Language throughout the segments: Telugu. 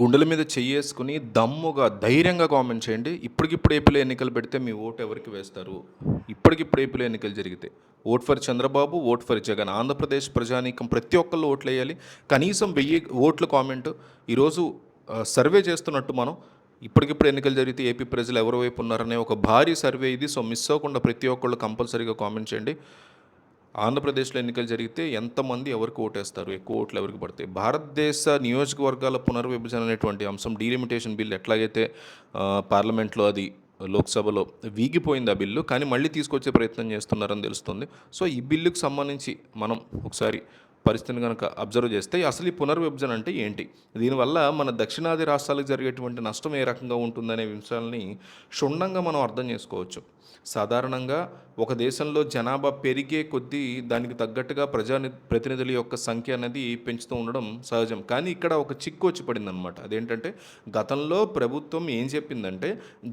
గుండెల మీద చెయ్యేసుకొని దమ్ముగా, ధైర్యంగా కామెంట్ చేయండి. ఇప్పటికిప్పుడు ఏపీలో ఎన్నికలు పెడితే మీ ఓటు ఎవరికి వేస్తారు? ఇప్పటికిప్పుడు ఏపీలో ఎన్నికలు జరిగితే. Vote for Chandrababu, vote for Jagan. Andhra Pradesh ప్రజానీకం ప్రతి ఒక్కళ్ళు ఓట్లేయాలి. కనీసం 1000 ఓట్ల కామెంట్. ఈరోజు సర్వే చేస్తున్నట్టు మనం ఇప్పటికిప్పుడు ఎన్నికలు జరిగితే ఏపీ ప్రజలు ఎవరి వైపు ఉన్నారనే ఒక భారీ సర్వే ఇది. సో మిస్ అవ్వకుండా ప్రతి ఒక్కళ్ళు కంపల్సరీగా కామెంట్ చేయండి. ఆంధ్రప్రదేశ్లో ఎన్నికలు జరిగితే ఎంతమంది ఎవరికి ఓటేస్తారు, ఎక్కువ ఓట్లు ఎవరికి పడతాయి? భారతదేశ నియోజకవర్గాల పునర్విభజన అనేటువంటి అంశం, డీలిమిటేషన్ బిల్ ఎట్లాగైతే పార్లమెంట్లో అది లోక్సభలో వీగిపోయింది ఆ బిల్లు, కానీ మళ్ళీ తీసుకొచ్చే ప్రయత్నం చేస్తున్నారని తెలుస్తుంది. సో ఈ బిల్లుకు సంబంధించి మనం ఒకసారి పరిస్థితిని కనుక అబ్జర్వ్ చేస్తే అసలు ఈ పునర్విభజన అంటే ఏంటి, దీనివల్ల మన దక్షిణాది రాష్ట్రాలకు జరిగేటువంటి నష్టం ఏ రకంగా ఉంటుందనే విషయాల్ని క్షుణ్ణంగా మనం అర్థం చేసుకోవచ్చు. సాధారణంగా ఒక దేశంలో జనాభా పెరిగే కొద్దీ దానికి తగ్గట్టుగా ప్రతినిధుల యొక్క సంఖ్య అనేది పెంచుతూ ఉండడం సహజం. కానీ ఇక్కడ ఒక చిక్కు వచ్చి పడిందనమాట. అదేంటంటే గతంలో ప్రభుత్వం ఏం చెప్పిందంటే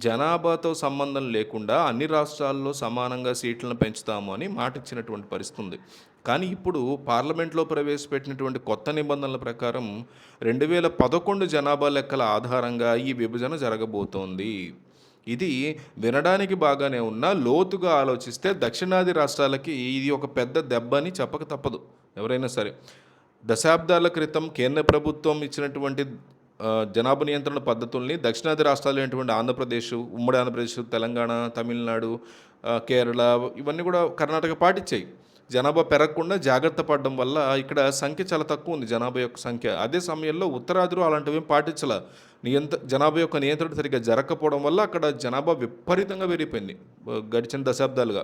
జనాభాతో సంబంధం లేకుండా అన్ని రాష్ట్రాల్లో సమానంగా సీట్లను పెంచుతాము అని మాట ఇచ్చినటువంటి పరిస్థితి ఉంది. కానీ ఇప్పుడు పార్లమెంట్లో ప్రవేశపెట్టినటువంటి కొత్త నిబంధనల ప్రకారం 2011 జనాభా లెక్కల ఆధారంగా ఈ విభజన జరగబోతోంది. ఇది వినడానికి బాగానే ఉన్నా లోతుగా ఆలోచిస్తే దక్షిణాది రాష్ట్రాలకి ఇది ఒక పెద్ద దెబ్బ అని చెప్పక తప్పదు ఎవరైనా సరే. దశాబ్దాల క్రితం కేంద్ర ప్రభుత్వం ఇచ్చినటువంటి జనాభా నియంత్రణ పద్ధతుల్ని దక్షిణాది రాష్ట్రాలు అయినటువంటి ఆంధ్రప్రదేశ్, ఉమ్మడి ఆంధ్రప్రదేశ్, తెలంగాణ, తమిళనాడు, కేరళ, ఇవన్నీ కూడా కర్ణాటక పాటించాయి. జనాభా పెరగకుండా జాగ్రత్త పడడం వల్ల ఇక్కడ సంఖ్య చాలా తక్కువ ఉంది, జనాభా యొక్క సంఖ్య. అదే సమయంలో ఉత్తరాదిలో అలాంటివి పాటించాల. జనాభా యొక్క నియంత్రణ సరిగ్గా జరగకపోవడం వల్ల అక్కడ జనాభా విపరీతంగా పెరిగిపోయింది గడిచిన దశాబ్దాలుగా.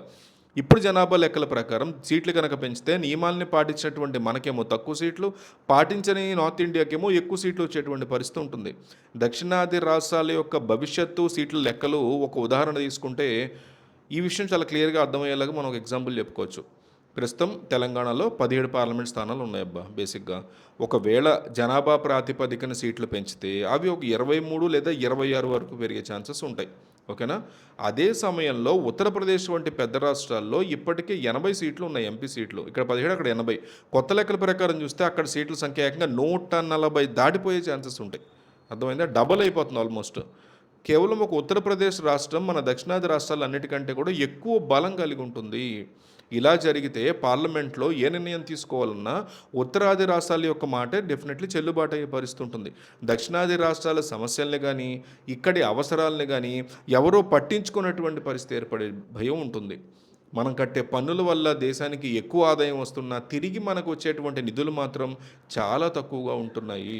ఇప్పుడు జనాభా లెక్కల ప్రకారం సీట్లు కనుక పెంచితే నియమాల్ని పాటించినటువంటి మనకేమో తక్కువ సీట్లు, పాటించని నార్త్ ఇండియాకేమో ఎక్కువ సీట్లు వచ్చేటువంటి పరిస్థితి ఉంటుంది. దక్షిణాది రాష్ట్రాల యొక్క భవిష్యత్తు సీట్ల లెక్కలు ఒక ఉదాహరణ తీసుకుంటే ఈ విషయం చాలా క్లియర్గా అర్థమయ్యేలాగా మనం ఒక ఎగ్జాంపుల్ చెప్పుకోవచ్చు. ప్రస్తుతం తెలంగాణలో 17 పార్లమెంట్ స్థానాలు ఉన్నాయబ్బా బేసిక్గా. ఒకవేళ జనాభా ప్రాతిపదికన సీట్లు పెంచితే అవి ఒక 23 లేదా 26 వరకు పెరిగే ఛాన్సెస్ ఉంటాయి. ఓకేనా? అదే సమయంలో ఉత్తరప్రదేశ్ వంటి పెద్ద రాష్ట్రాల్లో ఇప్పటికే 80 సీట్లు ఉన్నాయి, ఎంపీ సీట్లు. ఇక్కడ 17, అక్కడ 80. కొత్త లెక్కల ప్రకారం చూస్తే అక్కడ సీట్ల సంఖ్య ఏకంగా 140 దాటిపోయే ఛాన్సెస్ ఉంటాయి. అర్థమైందా? డబల్ అయిపోతుంది ఆల్మోస్ట్. కేవలం ఒక ఉత్తరప్రదేశ్ రాష్ట్రం మన దక్షిణాది రాష్ట్రాలన్నిటికంటే కూడా ఎక్కువ బలం కలిగి ఉంటుంది. ఇలా జరిగితే పార్లమెంట్లో ఏ నిర్ణయం తీసుకోవాలన్నా ఉత్తరాది రాష్ట్రాల యొక్క మాటే డెఫినెట్లీ చెల్లుబాటు అయ్యే పరిస్థితి ఉంటుంది. దక్షిణాది రాష్ట్రాల సమస్యల్ని కానీ ఇక్కడి అవసరాలని కానీ ఎవరో పట్టించుకున్నటువంటి పరిస్థితి ఏర్పడే భయం ఉంటుంది. మనం కట్టే పన్నుల వల్ల దేశానికి ఎక్కువ ఆదాయం వస్తున్నా తిరిగి మనకు వచ్చేటువంటి నిధులు మాత్రం చాలా తక్కువగా ఉంటున్నాయి.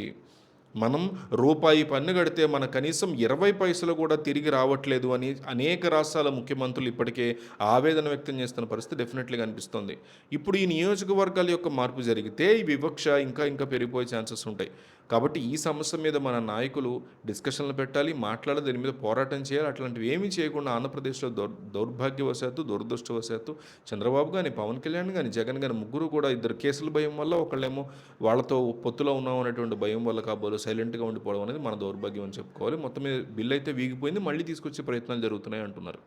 మనం రూపాయి పన్ను కడితే మన కనీసం 20 పైసలు కూడా తిరిగి రావట్లేదు అని అనేక రాష్ట్రాల ముఖ్యమంత్రులు ఇప్పటికే ఆవేదన వ్యక్తం చేస్తున్న పరిస్థితి డెఫినెట్లీగా అనిపిస్తుంది. ఇప్పుడు ఈ నియోజకవర్గాల యొక్క మార్పు జరిగితే ఈ వివక్ష ఇంకా ఇంకా పెరిగిపోయే ఛాన్సెస్ ఉంటాయి. కాబట్టి ఈ సమస్య మీద మన నాయకులు డిస్కషన్లు పెట్టాలి, మాట్లాడాలి, దీని మీద పోరాటం చేయాలి. అట్లాంటివి ఏమీ చేయకుండా ఆంధ్రప్రదేశ్లో దౌర్భాగ్యవశాత్తు, దురదృష్టవశాత్తు చంద్రబాబు కానీ, పవన్ కళ్యాణ్ కానీ, జగన్ కానీ ముగ్గురు కూడా ఇద్దరు కేసుల భయం వల్ల, ఒకళ్ళేమో వాళ్ళతో పొత్తులో ఉన్నాం అనేటువంటి భయం వల్ల కాబోలు సైలెంట్గా ఉండిపోవడం అనేది మన దౌర్భాగ్యం అని చెప్పుకోవాలి. మొత్తం మీద బిల్ అయితే వీగిపోయింది, మళ్ళీ తీసుకొచ్చే ప్రయత్నాలు జరుగుతున్నాయి అంటున్నారు.